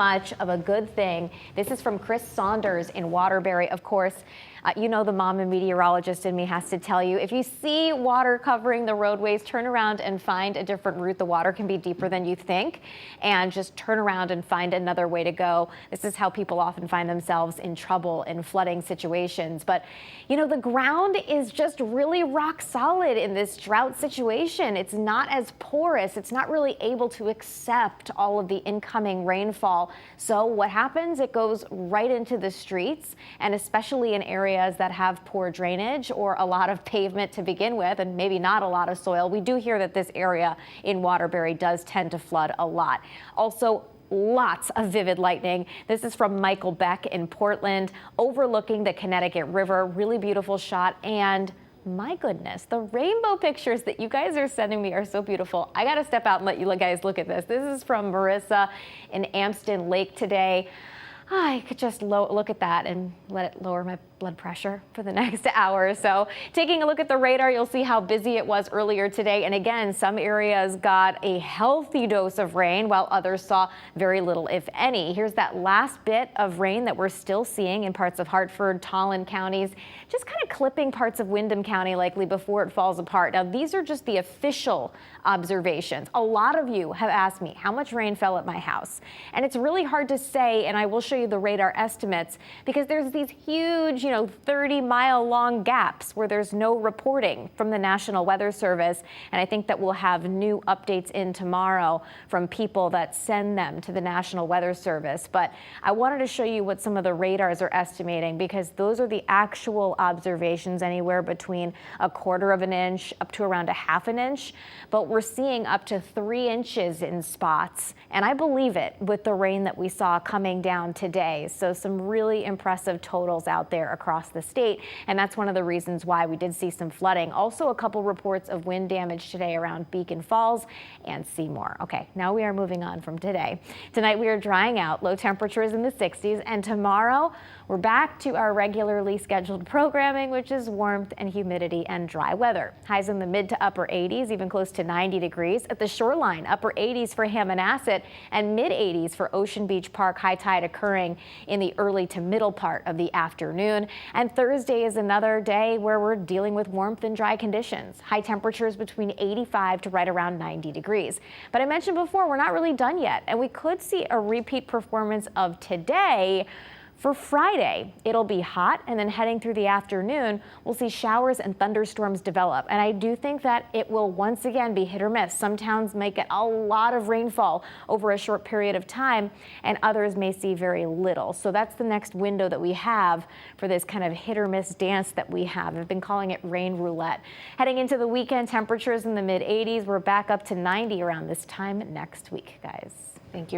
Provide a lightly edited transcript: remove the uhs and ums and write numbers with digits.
much of a good thing. This is from Chris Saunders in Waterbury. Of course, you know the mom and meteorologist in me has to tell you, if you see water covering the roadways, turn around and find a different route. The water can be deeper than you think, and just turn around and find another way to go. This is how people often find themselves in trouble in flooding situations. But, you know, the ground is just really rock solid in this drought situation. It's not as porous. It's not really able to accept all of the incoming rainfall. So what happens? It goes right into the streets, and especially in areas that have poor drainage or a lot of pavement to begin with, and maybe not a lot of soil. We do hear that this area in Waterbury does tend to flood a lot. Also, lots of vivid lightning. This is from Michael Beck in Portland, overlooking the Connecticut River. Really beautiful shot. And my goodness, the rainbow pictures that you guys are sending me are so beautiful. I got to step out and let you guys look at this. This is from Marissa in Amston Lake today. I could just look at that and let it lower my blood pressure for the next hour or so. Taking a look at the radar, you'll see how busy it was earlier today. And again, some areas got a healthy dose of rain while others saw very little, if any. Here's that last bit of rain that we're still seeing in parts of Hartford, Tolland counties, just kind of clipping parts of Windham County likely before it falls apart. Now, these are just the official observations. A lot of you have asked me how much rain fell at my house. And it's really hard to say, and I will show you the radar estimates, because there's these huge, 30-mile long gaps where there's no reporting from the National Weather Service. And I think that we'll have new updates in tomorrow from people that send them to the National Weather Service. But I wanted to show you what some of the radars are estimating, because those are the actual observations, anywhere between 1/4 of an inch up to around 1/2 an inch. But we're seeing up to 3 inches in spots. And I believe it with the rain that we saw coming down today. So some really impressive totals out there across the state. And that's one of the reasons why we did see some flooding. Also, a couple reports of wind damage today around Beacon Falls and Seymour. Okay, now we are moving on from today. Tonight we are drying out, low temperatures in the 60s. And tomorrow we're back to our regularly scheduled programming, which is warmth and humidity and dry weather. Highs in the mid to upper 80s, even close to 90 degrees. At the shoreline, upper 80s for Hammonasset and mid 80s for Ocean Beach Park. High tide occurring in the early to middle part of the afternoon. And Thursday is another day where we're dealing with warmth and dry conditions. High temperatures between 85 to right around 90 degrees. But I mentioned before, we're not really done yet, and we could see a repeat performance of today. For Friday, it'll be hot, and then heading through the afternoon, we'll see showers and thunderstorms develop. And I do think that it will once again be hit or miss. Some towns may get a lot of rainfall over a short period of time, and others may see very little. So that's the next window that we have for this kind of hit or miss dance that we have. I've been calling it rain roulette. Heading into the weekend, temperatures in the mid 80s. We're back up to 90 around this time next week, guys. Thank you.